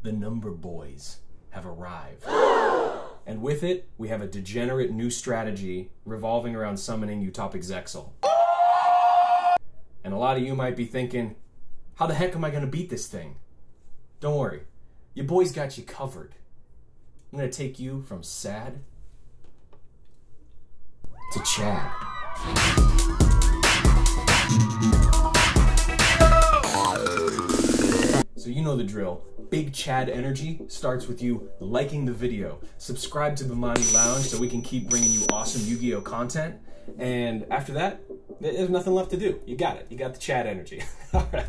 The number boys have arrived. And with it, we have a degenerate new strategy revolving around summoning utopic Zexal. And a lot of you might be thinking, how the heck am I going to beat this thing? Don't worry, your boy's got you covered. I'm going to take you from sad to Chad. So you know the drill. Big Chad energy starts with you liking the video. Subscribe to Bemani Lounge so we can keep bringing you awesome Yu-Gi-Oh content. And after that, there's nothing left to do. You got it. You got the Chad energy. All right.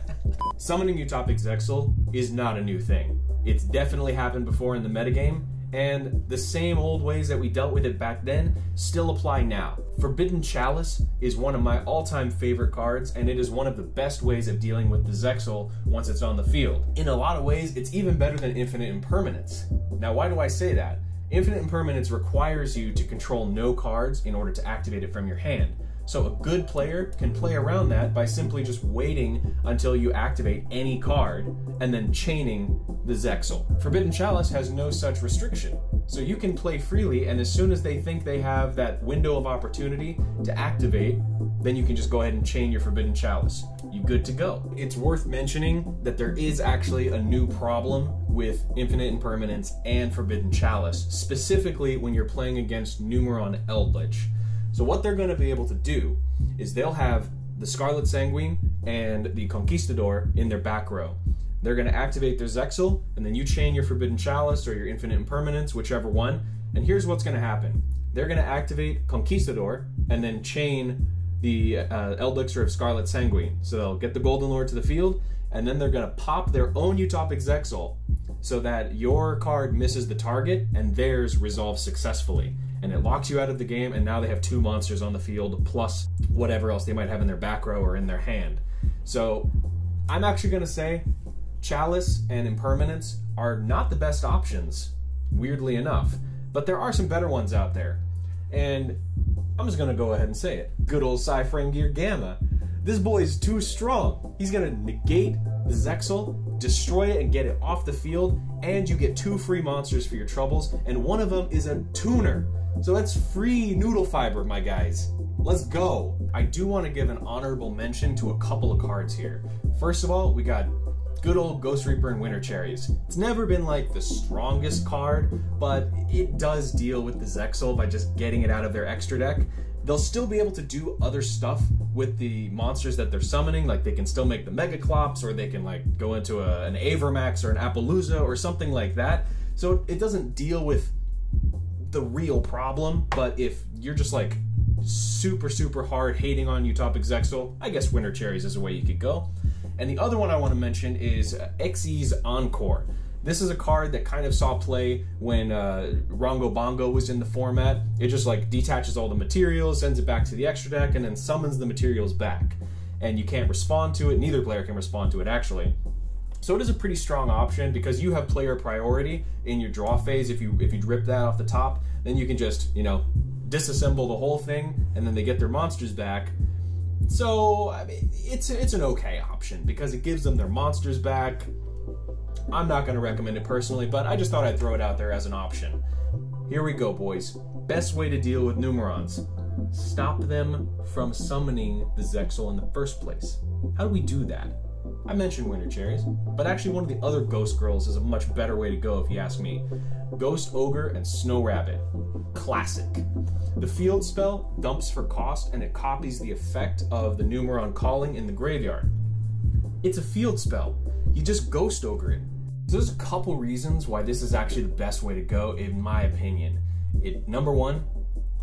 Summoning utopic Zexal is not a new thing. It's definitely happened before in the metagame, and the same old ways that we dealt with it back then still apply now. Forbidden Chalice is one of my all-time favorite cards, and it is one of the best ways of dealing with the Zexal once it's on the field. In a lot of ways, it's even better than Infinite Impermanence. Now, why do I say that? Infinite Impermanence requires you to control no cards in order to activate it from your hand. So a good player can play around that by simply just waiting until you activate any card and then chaining the Zexal. Forbidden Chalice has no such restriction. So you can play freely, and as soon as they think they have that window of opportunity to activate, then you can just go ahead and chain your Forbidden Chalice. You good to go. It's worth mentioning that there is actually a new problem with Infinite Impermanence and Forbidden Chalice, specifically when you're playing against Numeron Eldlich. So what they're going to be able to do is they'll have the Scarlet Sanguine and the Conquistador in their back row. They're going to activate their Zexal, and then you chain your Forbidden Chalice or your Infinite Impermanence, whichever one, and here's what's going to happen. They're going to activate Conquistador and then chain the Elixir of Scarlet Sanguine. So they'll get the Golden Lord to the field, and then they're going to pop their own utopic Zexal so that your card misses the target and theirs resolves successfully. And it locks you out of the game, and now they have two monsters on the field, plus whatever else they might have in their back row or in their hand. So I'm actually going to say Chalice and Impermanence are not the best options, weirdly enough. But there are some better ones out there. And I'm just going to go ahead and say it. Good old Cyphering Gear Gamma. This boy is too strong. He's going to negate the Zexal, destroy it and get it off the field, and you get 2 free monsters for your troubles, and one of them is a tuner. So that's free noodle fiber, my guys. Let's go. I do want to give an honorable mention to a couple of cards here. First of all, we got good old Ghost Reaper and Winter Cherries. It's never been like the strongest card, but it does deal with the Zexal by just getting it out of their extra deck. They'll still be able to do other stuff with the monsters that they're summoning, like they can still make the Mega Clops, or they can like go into an Avermax or an Appaloosa or something like that. So it doesn't deal with the real problem, but if you're just like super hard hating on utopic Zexal, I guess Winter Cherries is a way you could go. And the other one I want to mention is Xyz Encore. This is a card that kind of saw play when Rongo Bongo was in the format. It just like detaches all the materials, sends it back to the extra deck, and then summons the materials back. And you can't respond to it, neither player can respond to it actually. So it is a pretty strong option because you have player priority in your draw phase. If you rip that off the top, then you can just, you know, disassemble the whole thing, and then they get their monsters back. So I mean, it's an okay option because it gives them their monsters back. I'm not going to recommend it personally, but I just thought I'd throw it out there as an option. Here we go, boys. Best way to deal with Numerons. Stop them from summoning the Zexal in the first place. How do we do that? I mentioned Winter Cherries, but actually one of the other Ghost Girls is a much better way to go if you ask me. Ghost Ogre and Snow Rabbit. Classic. The field spell dumps for cost, and it copies the effect of the Numeron Calling in the graveyard. It's a field spell. You just Ghost Ogre it. So there's a couple reasons why this is actually the best way to go, in my opinion. Number one,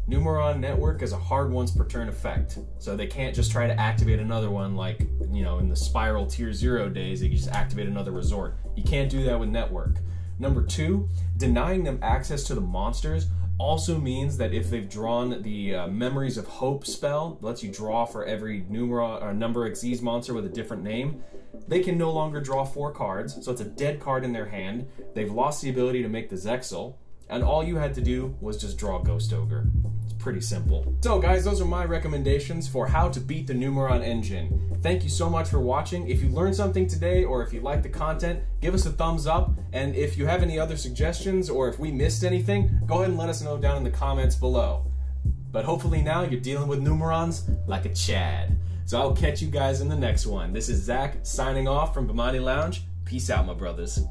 Numeron Network is a hard once per turn effect, so they can't just try to activate another one like, you know, in the Spiral Tier 0 days, they can just activate another resort. You can't do that with Network. Number two, denying them access to the monsters also means that if they've drawn the Memories of Hope spell, lets you draw for every Numeron or Number Xyz monster with a different name, they can no longer draw 4 cards, so it's a dead card in their hand. They've lost the ability to make the Zexal, and all you had to do was just draw Ghost Ogre. It's pretty simple. So guys, those are my recommendations for how to beat the Numeron engine. Thank you so much for watching. If you learned something today, or if you like the content, give us a thumbs up, and if you have any other suggestions, or if we missed anything, go ahead and let us know down in the comments below. But hopefully now you're dealing with Numerons like a Chad. So I'll catch you guys in the next one. This is Zach signing off from Bemani Lounge. Peace out, my brothers.